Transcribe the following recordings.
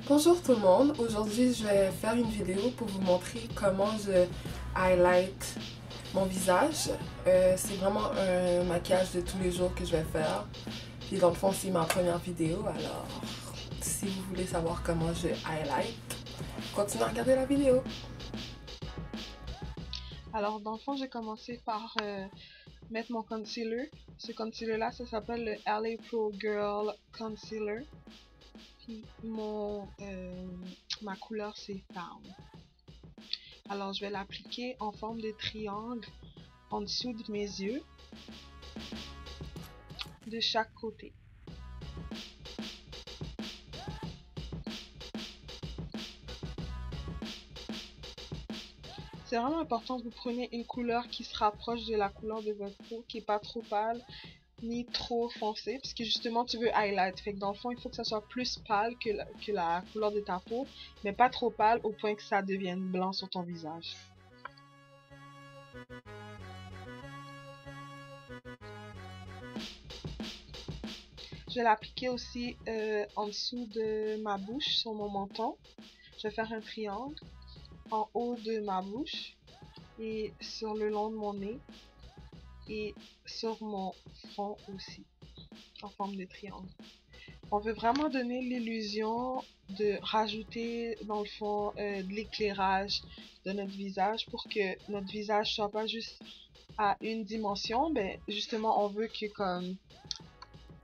Bonjour tout le monde, aujourd'hui je vais faire une vidéo pour vous montrer comment je highlight mon visage. C'est vraiment un maquillage de tous les jours que je vais faire. Puis dans le fond c'est ma première vidéo, alors si vous voulez savoir comment je highlight, continuez à regarder la vidéo. Alors dans le fond j'ai commencé par mettre mon concealer. Ce concealer là ça s'appelle le LA Pro Girl Concealer. Puis ma couleur c'est Fawn. Alors je vais l'appliquer en forme de triangle en dessous de mes yeux, de chaque côté. C'est vraiment important que vous preniez une couleur qui se rapproche de la couleur de votre peau, qui n'est pas trop pâle ni trop foncé, parce que justement tu veux highlight. Fait que dans le fond il faut que ça soit plus pâle que la couleur de ta peau, mais pas trop pâle au point que ça devienne blanc sur ton visage. Je vais l'appliquer aussi en dessous de ma bouche, sur mon menton. Je vais faire un triangle en haut de ma bouche et sur le long de mon nez et sur mon front aussi, en forme de triangle. On veut vraiment donner l'illusion de rajouter dans le fond de l'éclairage de notre visage pour que notre visage soit pas juste à une dimension, ben justement on veut que comme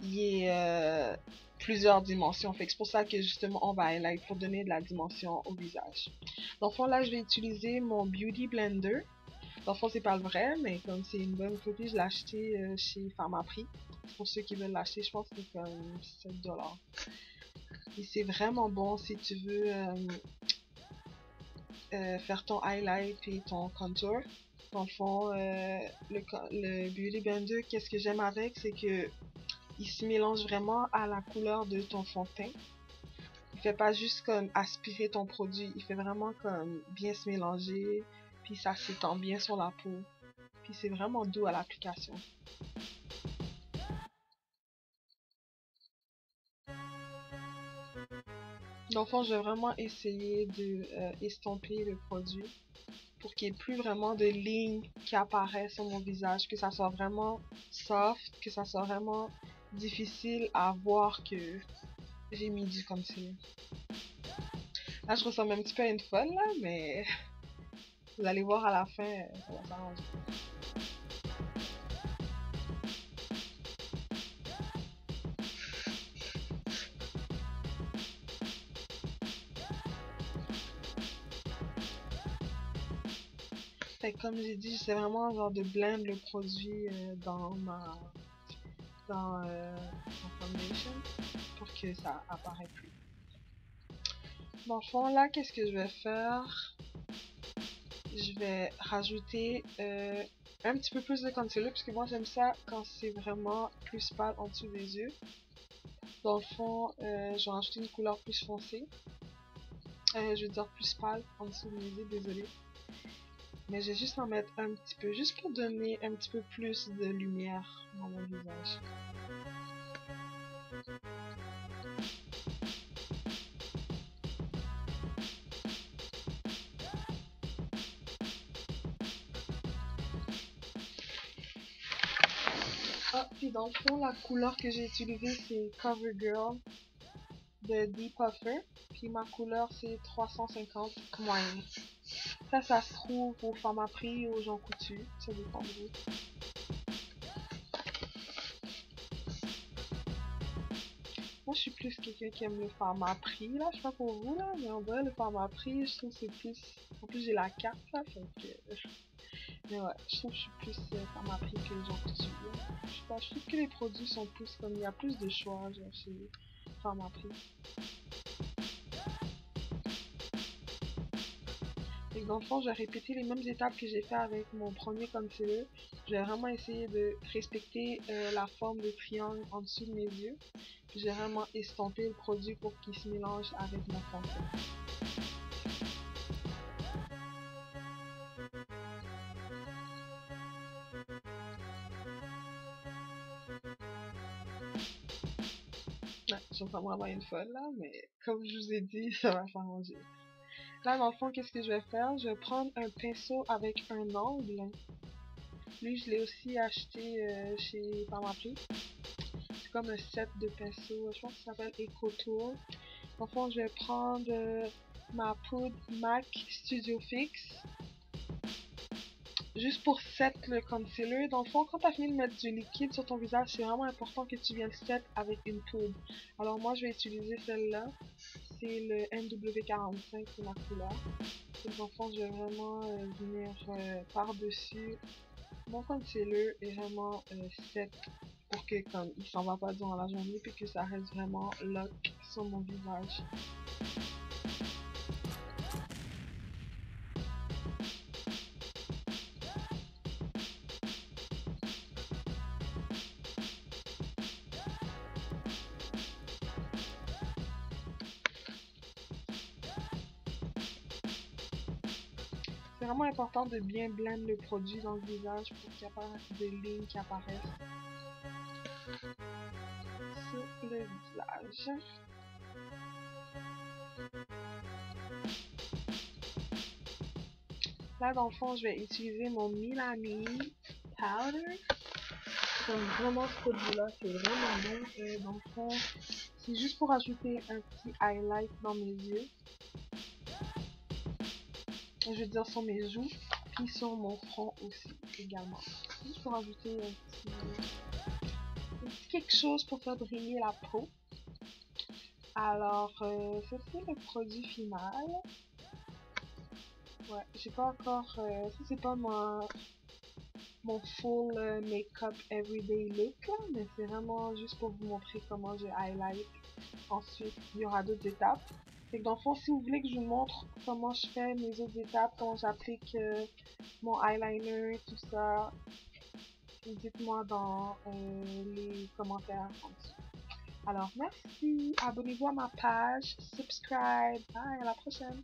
il y ait plusieurs dimensions. Fait que c'est pour ça que justement on va highlight pour donner de la dimension au visage. Dans le fond là je vais utiliser mon Beauty Blender. Dans le fond c'est pas le vrai, mais comme c'est une bonne copie, je l'ai acheté chez Pharmaprix. Pour ceux qui veulent l'acheter, je pense que c'est comme 7$. Et c'est vraiment bon si tu veux faire ton highlight et ton contour. Dans le fond, le Beauty Blender, qu'est-ce que j'aime avec, c'est que il se mélange vraiment à la couleur de ton fond de teint. Il fait pas juste comme aspirer ton produit, il fait vraiment comme bien se mélanger, puis ça s'étend bien sur la peau. Puis c'est vraiment doux à l'application. Dans le fond, je vais vraiment essayer de estomper le produit pour qu'il n'y ait plus vraiment de lignes qui apparaissent sur mon visage, que ça soit vraiment soft, que ça soit vraiment difficile à voir que j'ai mis du concealer. Là, je ressemble un petit peu à une folle, là, mais vous allez voir à la fin, ça va s'arranger. Fait que comme j'ai dit, j'essaie vraiment genre de blend le produit dans ma foundation pour que ça apparaisse plus. Dans le fond, là, qu'est-ce que je vais faire? Je vais rajouter un petit peu plus de concealer parce que moi j'aime ça quand c'est vraiment plus pâle en dessous des yeux. Dans le fond, je vais rajouter une couleur plus foncée. Je veux dire plus pâle en dessous de mes yeux, désolé. Mais je vais juste en mettre un petit peu, juste pour donner un petit peu plus de lumière dans mon visage. Ah, puis dans le fond, la couleur que j'ai utilisée c'est CoverGirl de Depuffer. Puis ma couleur c'est 350 moyenne. Ça se trouve au Pharmaprix ou aux gens coutus, ça dépend de vous. Moi, je suis plus quelqu'un qui aime le Pharmaprix, là, je sais pas pour vous, là, mais en vrai, le Pharmaprix, je trouve que c'est plus... En plus, j'ai la carte, là, fait que... Mais ouais, je trouve que je suis plus Pharmaprix que les gens coutus, là. Je sais pas, je trouve que les produits sont plus comme... Il y a plus de choix, genre, chez Pharmaprix. Et dans le fond, je vais répéter les mêmes étapes que j'ai fait avec mon premier concealer. Je vais vraiment essayer de respecter la forme de triangle en dessous de mes yeux. Puis j'ai vraiment estompé le produit pour qu'il se mélange avec mon fond de teint. je me sens vraiment une folle là, mais comme je vous ai dit, ça va s'arranger. Là, dans le fond, qu'est-ce que je vais faire? Je vais prendre un pinceau avec un angle. Lui, je l'ai aussi acheté chez Pharmaprix. C'est comme un set de pinceaux, je pense que ça s'appelle Eco Tool. Dans le fond, je vais prendre ma poudre MAC Studio Fix. Juste pour set le concealer. Dans le fond, quand tu as fini de mettre du liquide sur ton visage, c'est vraiment important que tu viennes set avec une poudre. Alors moi, je vais utiliser celle-là. C'est le NW45, c'est ma couleur. Et dans le fond, je vais vraiment venir par-dessus mon concealer et vraiment set pour que comme il s'en va pas durant la journée puis que ça reste vraiment lock sur mon visage. C'est vraiment important de bien blend le produit dans le visage pour qu'il n'y ait pas de lignes qui apparaissent sur le visage. Là, dans le fond, je vais utiliser mon Milani Powder. Comme vraiment, ce produit-là, c'est vraiment bon. Dans le fond, c'est juste pour ajouter un petit highlight dans mes yeux. Je veux dire sur mes joues, puis sur mon front aussi, également. Juste pour ajouter un petit quelque chose pour faire briller la peau. Alors, ça c'est le produit final. Ouais, j'ai pas encore... ça c'est pas mon full make-up everyday look, là, mais c'est vraiment juste pour vous montrer comment je highlight. Ensuite, il y aura d'autres étapes. Fait que dans le fond, si vous voulez que je vous montre comment je fais mes autres étapes, comment j'applique mon eyeliner, tout ça, dites-moi dans les commentaires en dessous. Alors, merci, abonnez-vous à ma page, subscribe, bye, à la prochaine!